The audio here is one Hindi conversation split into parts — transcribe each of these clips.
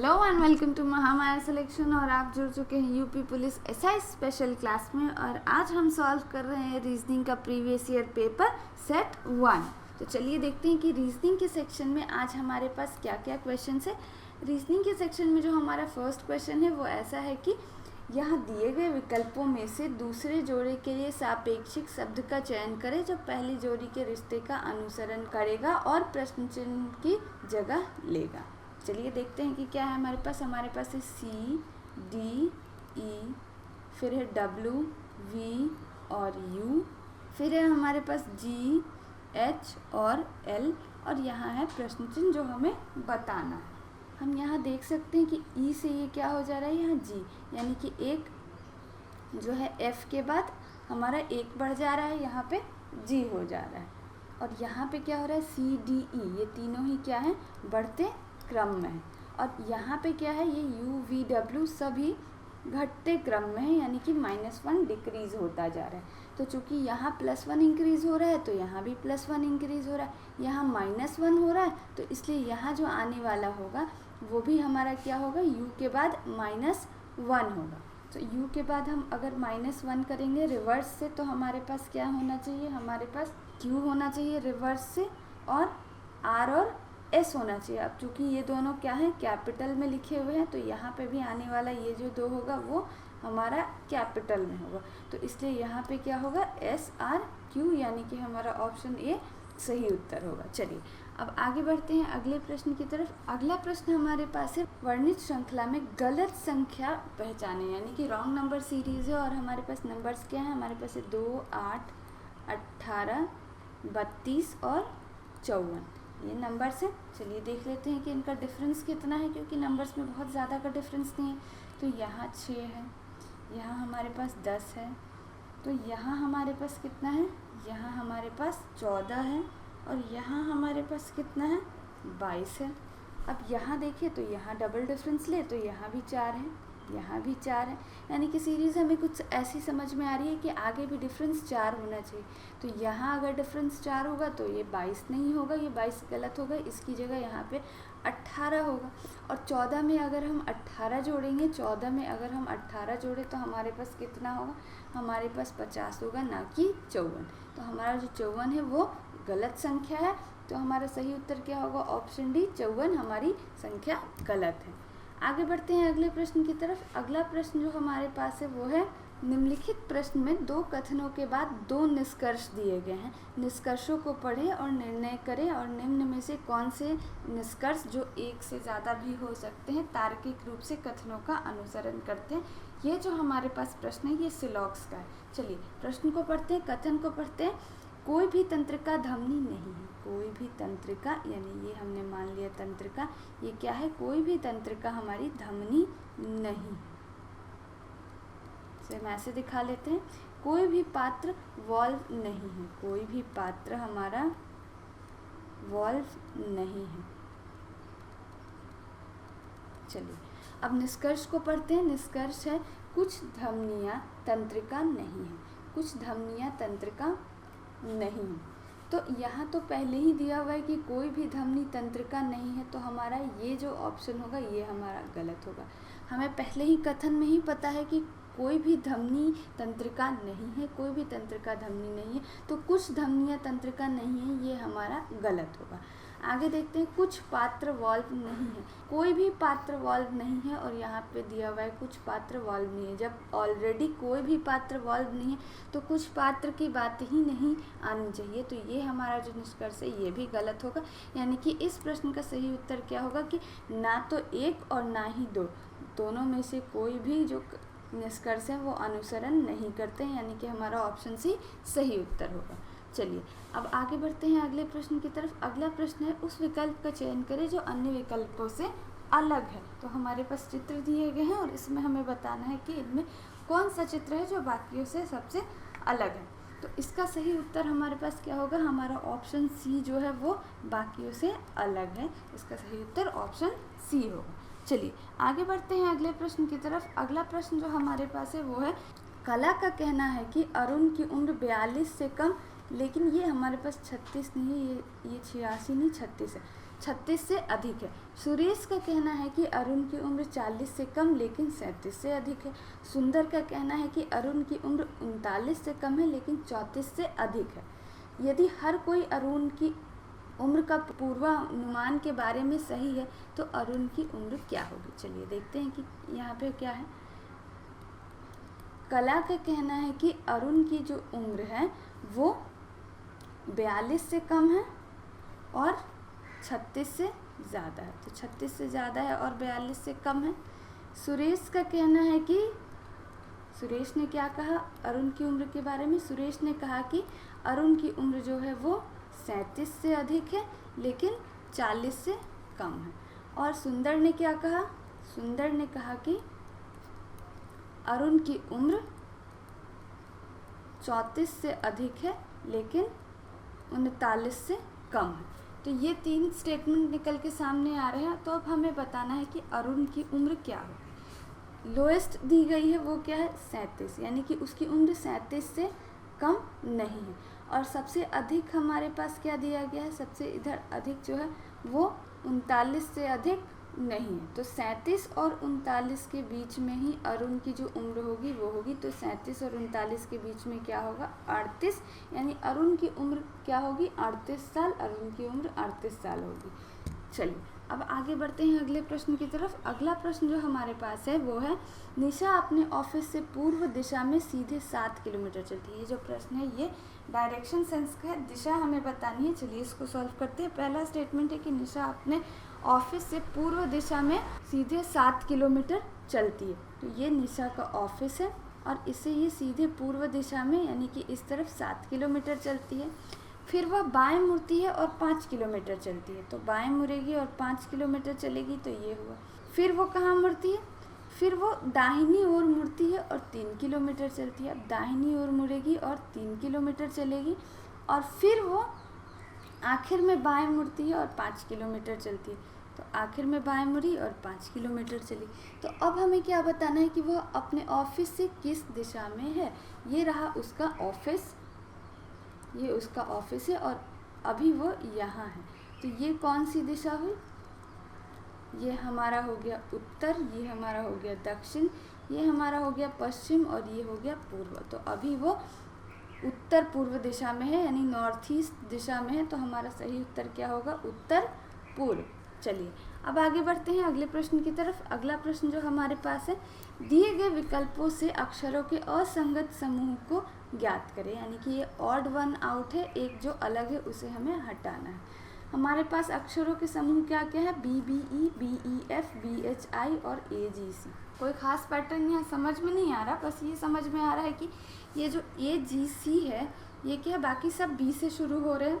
Hello and welcome to Mahamaya selection. और आप जुड़ चुके हैं UP police SI special class में। और आज हम सॉल्व कर रहे हैं रीजनिंग का प्रीवियस ईयर पेपर सेट 1। तो चलिए देखते हैं कि रीजनिंग के सेक्शन में आज हमारे पास क्या क्या क्वेश्चंस है। रीजनिंग के सेक्शन में जो हमारा फर्स्ट क्वेश्चन है वो ऐसा है कि यहाँ दिए गए विकल्पों में से दूसरे जोड़े के लिए सापेक्षिक शब्द का चयन करें जो पहली जोड़ी के रिश्ते का अनुसरण करेगा और प्रश्न चिन्ह की जगह लेगा। चलिए देखते हैं कि क्या है हमारे पास है सी डी ई, फिर है डब्ल्यू वी और यू, फिर है हमारे पास जी एच और एल, और यहाँ है प्रश्न चिन्ह जो हमें बताना है। हम यहाँ देख सकते हैं कि ई से ये क्या हो जा रहा है, यहाँ जी, यानी कि एक जो है एफ के बाद हमारा एक बढ़ जा रहा है, यहाँ पे जी हो जा रहा है। और यहाँ पे क्या हो रहा है, सी डी ई, ये तीनों ही क्या है, बढ़ते क्रम में है। और यहाँ पे क्या है, ये यू वी डब्ल्यू सभी घटते क्रम में है, यानी कि -1 डिक्रीज होता जा रहा है। तो चूंकि यहाँ +1 इंक्रीज हो रहा है तो यहाँ भी +1 इंक्रीज हो रहा है, यहाँ -1 हो रहा है, तो इसलिए यहाँ जो आने वाला होगा वो भी हमारा क्या होगा, u के बाद -1 होगा। तो u के बाद हम अगर -1 करेंगे रिवर्स से तो हमारे पास क्या होना चाहिए, हमारे पास q होना चाहिए रिवर्स से, और r और s होना चाहिए। अब चूँकि ये दोनों क्या है, कैपिटल में लिखे हुए हैं, तो यहाँ पे भी आने वाला ये जो 2 होगा वो हमारा कैपिटल में होगा, तो इसलिए यहाँ पे क्या होगा, SRQ, यानी कि हमारा ऑप्शन ए सही उत्तर होगा। चलिए अब आगे बढ़ते हैं अगले प्रश्न की तरफ। अगला प्रश्न हमारे पास है वर्णित श्रृंखला में गलत संख्या पहचाने, यानी कि रॉन्ग नंबर सीरीज है। और हमारे पास नंबर्स क्या है, हमारे पास है 2, 8, 18, 32 और 54, ये नंबर्स हैं। चलिए देख लेते हैं कि इनका डिफरेंस कितना है, क्योंकि नंबर्स में बहुत ज़्यादा का डिफरेंस नहीं है। तो यहाँ 6 है, यहाँ हमारे पास 10 है, तो यहाँ हमारे पास कितना है, यहाँ हमारे पास 14 है, और यहाँ हमारे पास कितना है, 22 है। अब यहाँ देखिए तो यहाँ डबल डिफरेंस ले तो यहाँ भी 4 है, यहाँ भी 4 है, यानी कि सीरीज़ हमें कुछ ऐसी समझ में आ रही है कि आगे भी डिफरेंस 4 होना चाहिए। तो यहाँ अगर डिफरेंस 4 होगा तो ये 22 नहीं होगा, ये 22 गलत होगा, इसकी जगह यहाँ पे 18 होगा। और 14 में अगर हम 18 जोड़ेंगे, 14 में अगर हम 18 जोड़ें तो हमारे पास कितना होगा, हमारे पास 50 होगा, ना कि 54। तो हमारा जो 54 है वो गलत संख्या है, तो हमारा सही उत्तर क्या होगा, ऑप्शन डी 54 हमारी संख्या गलत है। आगे बढ़ते हैं अगले प्रश्न की तरफ। अगला प्रश्न जो हमारे पास है वो है निम्नलिखित प्रश्न में 2 कथनों के बाद 2 निष्कर्ष दिए गए हैं, निष्कर्षों को पढ़ें और निर्णय करें, और निम्न में से कौन से निष्कर्ष जो एक से ज़्यादा भी हो सकते हैं तार्किक रूप से कथनों का अनुसरण करते हैं। ये जो हमारे पास प्रश्न है ये सिलॉक्स का है। चलिए प्रश्न को पढ़ते हैं, कथन को पढ़ते हैं। कोई भी तंत्रिका धमनी नहीं है, कोई भी तंत्रिका, यानी ये हमने मान लिया तंत्रिका, ये क्या है, कोई भी तंत्रिका हमारी धमनी नहीं। हम ऐसे दिखा लेते हैं, कोई भी पात्र वॉल्व नहीं है, कोई भी पात्र हमारा वॉल्व नहीं है। चलिए अब निष्कर्ष को पढ़ते हैं। निष्कर्ष है कुछ धमनियाँ तंत्रिका नहीं है, कुछ धमनियाँ तंत्रिका नहीं है। तो यहाँ तो पहले ही दिया हुआ है कि कोई भी धमनी तंत्रिका नहीं है, तो हमारा ये जो ऑप्शन होगा ये हमारा गलत होगा। हमें पहले ही कथन में ही पता है कि कोई भी धमनी तंत्रिका नहीं है, कोई भी तंत्रिका धमनी नहीं है, तो कुछ धमनियाँ तंत्रिका नहीं है, ये हमारा गलत होगा। आगे देखते हैं, कुछ पात्र वॉल्व नहीं है, कोई भी पात्र वॉल्व नहीं है, और यहाँ पे दिया हुआ है कुछ पात्र वॉल्व नहीं है। जब ऑलरेडी कोई भी पात्र वॉल्व नहीं है तो कुछ पात्र की बात ही नहीं आनी चाहिए, तो ये हमारा जो निष्कर्ष है ये भी गलत होगा। यानी कि इस प्रश्न का सही उत्तर क्या होगा कि ना तो 1 और ना ही 2, दोनों में से कोई भी जो निष्कर्ष है वो अनुसरण नहीं करते हैं, यानी कि हमारा ऑप्शन सी सही उत्तर होगा। चलिए अब आगे बढ़ते हैं अगले प्रश्न की तरफ। अगला प्रश्न है उस विकल्प का चयन करें जो अन्य विकल्पों से अलग है। तो हमारे पास चित्र दिए गए हैं और इसमें हमें बताना है कि इनमें कौन सा चित्र है जो बाकियों से सबसे अलग है। तो इसका सही उत्तर हमारे पास क्या होगा, हमारा ऑप्शन सी जो है वो बाकियों से अलग है, इसका सही उत्तर ऑप्शन सी होगा। चलिए आगे बढ़ते हैं अगले प्रश्न की तरफ। अगला प्रश्न जो हमारे पास है वो है कला का कहना है कि अरुण की उम्र 42 से कम, लेकिन ये हमारे पास 36 नहीं है, ये 86 नहीं 36 है। 36 से अधिक है। सुरेश का कहना है कि अरुण की उम्र 40 से कम लेकिन 37 से अधिक है। सुंदर का कहना है कि अरुण की उम्र 39 से कम है लेकिन 34 से अधिक है। यदि हर कोई अरुण की उम्र का पूर्वानुमान के बारे में सही है तो अरुण की उम्र क्या होगी। चलिए देखते हैं कि यहाँ पे क्या है। कला का कहना है कि अरुण की जो उम्र है वो 42 से कम है और 36 से ज़्यादा है, तो 36 से ज़्यादा है और 42 से कम है। सुरेश का कहना है कि सुरेश ने क्या कहा अरुण की उम्र के बारे में। सुरेश ने कहा कि अरुण की उम्र जो है वो 37 से अधिक है लेकिन 40 से कम है। और सुंदर ने क्या कहा, सुंदर ने कहा कि अरुण की उम्र 34 से अधिक है लेकिन 39 से कम है। तो ये 3 स्टेटमेंट निकल के सामने आ रहे हैं। तो अब हमें बताना है कि अरुण की उम्र क्या हो। लोएस्ट दी गई है वो क्या है 37, यानी कि उसकी उम्र 37 से कम नहीं है। और सबसे अधिक हमारे पास क्या दिया गया है, सबसे इधर अधिक जो है वो 39 से अधिक नहीं है। तो 37 और 39 के बीच में ही अरुण की जो उम्र होगी वो होगी। तो 37 और 39 के बीच में क्या होगा 38, यानी अरुण की उम्र क्या होगी 38 साल। अरुण की उम्र 38 साल होगी। चलिए अब आगे बढ़ते हैं अगले प्रश्न की तरफ। अगला प्रश्न जो हमारे पास है वो है निशा अपने ऑफिस से पूर्व दिशा में सीधे 7 किलोमीटर चलती है। ये जो प्रश्न है ये डायरेक्शन सेंस का है, दिशा हमें बतानी है। चलिए इसको सॉल्व करते हैं। पहला स्टेटमेंट है कि निशा अपने ऑफिस से पूर्व दिशा में सीधे 7 किलोमीटर चलती है। तो ये निशा का ऑफिस है और इसे ये सीधे पूर्व दिशा में यानी कि इस तरफ 7 किलोमीटर चलती है। फिर वह बाएं मुड़ती है और 5 किलोमीटर चलती है। तो बाएं मुड़ेगी और 5 किलोमीटर चलेगी, तो ये हुआ। फिर वो कहाँ मुड़ती है, फिर वो दाहिनी ओर मुड़ती है और 3 किलोमीटर चलती है। अब दाहिनी ओर मुड़ेगी और 3 किलोमीटर चलेगी और फिर वो आखिर में बाएं मुड़ती है और 5 किलोमीटर चलती है। तो आखिर में बाएं मुड़ी और 5 किलोमीटर चली। तो अब हमें क्या बताना है कि वह अपने ऑफिस से किस दिशा में है। ये रहा उसका ऑफिस, ये उसका ऑफिस है और अभी वो यहाँ है। तो ये कौन सी दिशा हुई, ये हमारा हो गया उत्तर, ये हमारा हो गया दक्षिण, ये हमारा हो गया पश्चिम और ये हो गया पूर्व। तो अभी वो उत्तर पूर्व दिशा में है यानी नॉर्थ ईस्ट दिशा में है। तो हमारा सही उत्तर क्या होगा उत्तर पूर्व। चलिए अब आगे बढ़ते हैं अगले प्रश्न की तरफ। अगला प्रश्न जो हमारे पास है, दिए गए विकल्पों से अक्षरों के असंगत समूह को ज्ञात करें। यानी कि ये ऑड वन आउट है, एक जो अलग है उसे हमें हटाना है। हमारे पास अक्षरों के समूह क्या क्या है, BBE, BEF, BHI और AGC। कोई खास पैटर्न यहाँ समझ में नहीं आ रहा, बस ये समझ में आ रहा है कि ये जो AGC है ये क्या है, बाकी सब B से शुरू हो रहे हैं,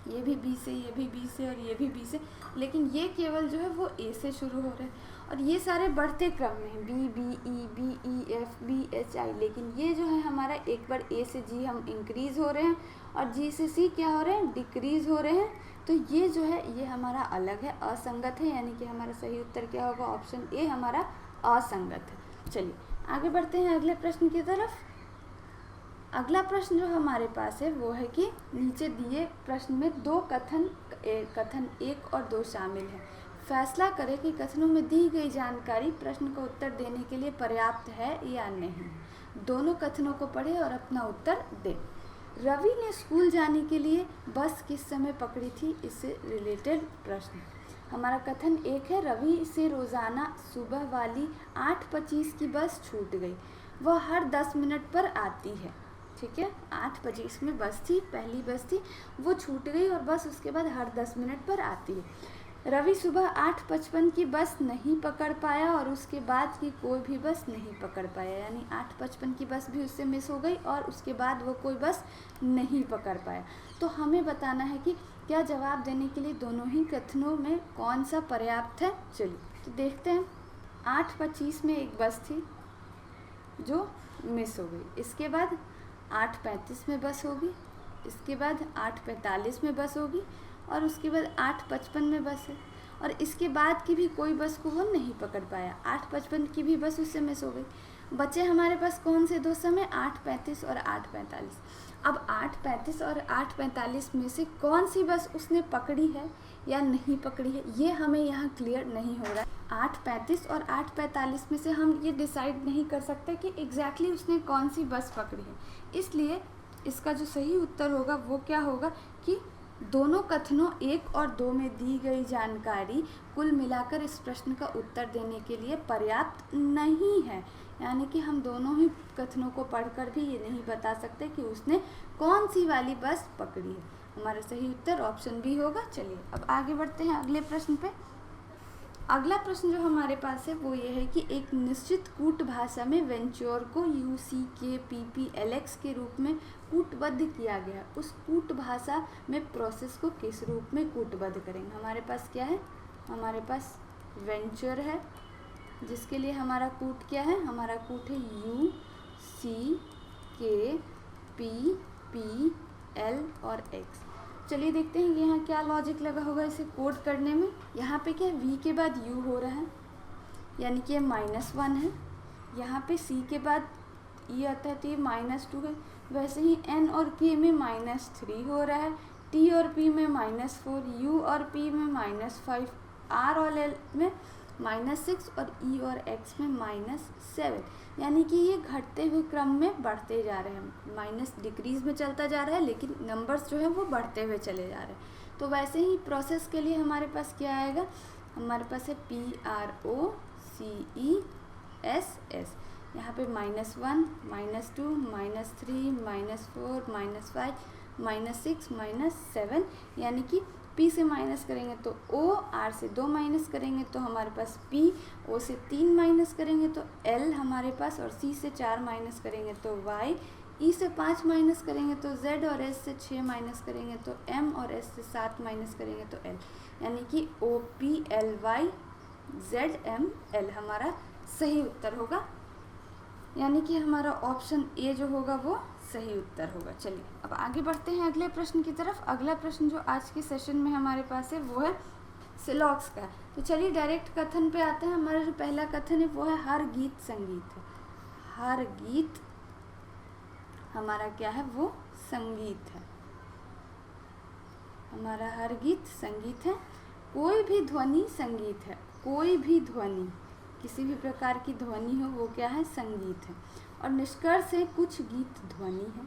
ये भी B से, ये भी B से और ये भी B से, लेकिन ये केवल जो है वो A से शुरू हो रहे हैं। और ये सारे बढ़ते क्रम में हैं, BBE, BEF, BHI, लेकिन ये जो है हमारा एक बार A से G हम इंक्रीज़ हो रहे हैं और G से C क्या हो रहे हैं डिक्रीज़ हो रहे हैं। तो ये जो है ये हमारा अलग है, असंगत है, यानी कि हमारा सही उत्तर क्या होगा ऑप्शन A हमारा असंगत है। चलिए आगे बढ़ते हैं अगले प्रश्न की तरफ। अगला प्रश्न जो हमारे पास है वो है कि नीचे दिए प्रश्न में दो कथन 1 और 2 शामिल हैं। फैसला करें कि कथनों में दी गई जानकारी प्रश्न का उत्तर देने के लिए पर्याप्त है या नहीं। दोनों कथनों को पढ़ें और अपना उत्तर दें। रवि ने स्कूल जाने के लिए बस किस समय पकड़ी थी, इससे रिलेटेड प्रश्न। हमारा कथन 1 है, रवि से रोज़ाना सुबह वाली 8:25 की बस छूट गई, वह हर 10 मिनट पर आती है। ठीक है, 8:25 में बस थी, पहली बस थी, वो छूट गई और बस उसके बाद हर 10 मिनट पर आती है। रवि सुबह 8:55 की बस नहीं पकड़ पाया और उसके बाद की कोई भी बस नहीं पकड़ पाया, यानी 8:55 की बस भी उससे मिस हो गई और उसके बाद वो कोई बस नहीं पकड़ पाया। तो हमें बताना है कि क्या जवाब देने के लिए दोनों ही कथनों में कौन सा पर्याप्त है। चलिए तो देखते हैं। 8:25 में एक बस थी जो मिस हो गई, इसके बाद 8:35 में बस होगी, इसके बाद 8:45 में बस होगी और उसके बाद 8:55 में बस है और इसके बाद की भी कोई बस को वो नहीं पकड़ पाया। 8:55 की भी बस उससे मिस हो गई। बचे हमारे पास कौन से दो समय, 8:35 और 8:45। अब 8:35 और 8:45 में से कौन सी बस उसने पकड़ी है या नहीं पकड़ी है, ये हमें यहाँ क्लियर नहीं हो रहा है। 8:35 और 8:45 में से हम ये डिसाइड नहीं कर सकते कि एग्जैक्टली उसने कौन सी बस पकड़ी है, इसलिए इसका जो सही उत्तर होगा वो क्या होगा कि दोनों कथनों 1 और 2 में दी गई जानकारी कुल मिलाकर इस प्रश्न का उत्तर देने के लिए पर्याप्त नहीं है। यानी कि हम दोनों ही कथनों को पढ़कर भी ये नहीं बता सकते कि उसने कौन सी वाली बस पकड़ी है। हमारा सही उत्तर ऑप्शन बी होगा। चलिए अब आगे बढ़ते हैं अगले प्रश्न पे। अगला प्रश्न जो हमारे पास है वो ये है कि एक निश्चित कूट भाषा में वेंचर को UCKPPLX के रूप में कूटबद्ध किया गया। उस कूट भाषा में प्रोसेस को किस रूप में कूटबद्ध करेंगे। हमारे पास क्या है, हमारे पास वेंचर है जिसके लिए हमारा कूट क्या है, हमारा कूट है UCKPPL और X। चलिए देखते हैं यहाँ क्या लॉजिक लगा होगा इसे कोड करने में। यहाँ पे क्या V के बाद U हो रहा है यानी कि ये -1 है। यहाँ पे C के बाद E आता है तो ये -2 है। वैसे ही N और K में -3 हो रहा है, T और P में -4, U और P में -5, R और L में -6 और E और X में -7। यानी कि ये घटते हुए क्रम में बढ़ते जा रहे हैं, माइनस डिक्रीज में चलता जा रहा है लेकिन नंबर्स जो है वो बढ़ते हुए चले जा रहे हैं। तो वैसे ही प्रोसेस के लिए हमारे पास क्या आएगा, हमारे पास है PROCESS। यहाँ पे -1, -2, -3, -4, -5, -6, -7 यानी कि P से माइनस करेंगे तो O, R से 2 माइनस करेंगे तो हमारे पास P, O से 3 माइनस करेंगे तो L हमारे पास, और C से 4 माइनस करेंगे तो Y, E से 5 माइनस करेंगे तो Z, और S से 6 माइनस करेंगे तो M, और S से 7 माइनस करेंगे तो L। यानी कि OPLY ZML हमारा सही उत्तर होगा। यानी कि हमारा ऑप्शन ए जो होगा वो सही उत्तर होगा। चलिए अब आगे बढ़ते हैं अगले प्रश्न की तरफ। अगला प्रश्न जो आज के सेशन में हमारे पास है वो है सिलॉक्स का। तो चलिए डायरेक्ट कथन पे आते हैं। हमारा जो पहला कथन है वो है हर गीत संगीत है। हर गीत हमारा क्या है, वो संगीत है। हमारा हर गीत संगीत है। कोई भी ध्वनि संगीत है। कोई भी ध्वनि, किसी भी प्रकार की ध्वनि हो वो क्या है, संगीत है। और निष्कर्ष है कुछ गीत ध्वनि है,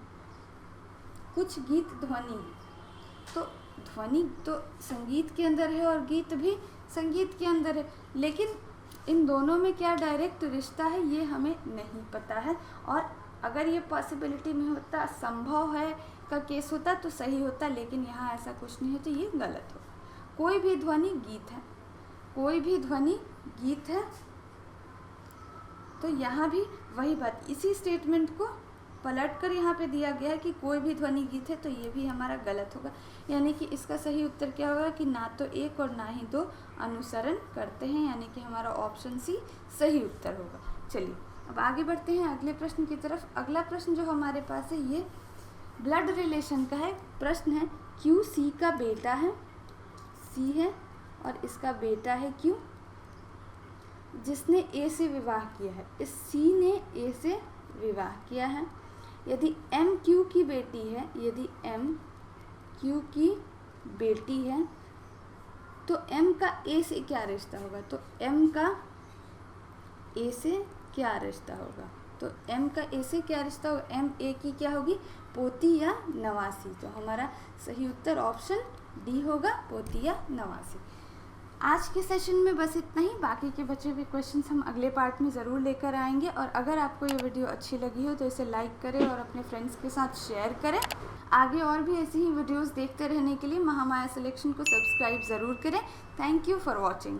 कुछ गीत ध्वनि है। तो ध्वनि तो संगीत के अंदर है और गीत भी संगीत के अंदर है, लेकिन इन दोनों में क्या डायरेक्ट रिश्ता है ये हमें नहीं पता है। और अगर ये पॉसिबिलिटी में होता, संभव है का केस होता तो सही होता, लेकिन यहाँ ऐसा कुछ नहीं है तो ये गलत हो। कोई भी ध्वनि गीत है, कोई भी ध्वनि गीत है। तो यहाँ भी वही बात, इसी स्टेटमेंट को पलटकर यहाँ पे दिया गया है कि कोई भी ध्वनि गीत है, तो ये भी हमारा गलत होगा। यानी कि इसका सही उत्तर क्या होगा कि ना तो 1 और ना ही 2 अनुसरण करते हैं, यानी कि हमारा ऑप्शन सी सही उत्तर होगा। चलिए अब आगे बढ़ते हैं अगले प्रश्न की तरफ। अगला प्रश्न जो हमारे पास है ये ब्लड रिलेशन का है। प्रश्न है क्यू सी का बेटा है, सी है और इसका बेटा है क्यू, जिसने ए से विवाह किया है। इस सी ने ए से विवाह किया है। यदि एम क्यू की बेटी है, यदि एम क्यू की बेटी है तो एम का ए से क्या रिश्ता होगा, तो एम का ए से क्या रिश्ता होगा, तो एम का ए से क्या रिश्ता होगा, एम ए की क्या होगी, पोती या नवासी। तो हमारा सही उत्तर ऑप्शन डी होगा, पोती या नवासी। आज के सेशन में बस इतना ही। बाकी के बचे हुए क्वेश्चंस हम अगले पार्ट में ज़रूर लेकर आएंगे। और अगर आपको ये वीडियो अच्छी लगी हो तो इसे लाइक करें और अपने फ्रेंड्स के साथ शेयर करें। आगे और भी ऐसी ही वीडियोस देखते रहने के लिए महामाया सिलेक्शन को सब्सक्राइब ज़रूर करें। Thank you for watching.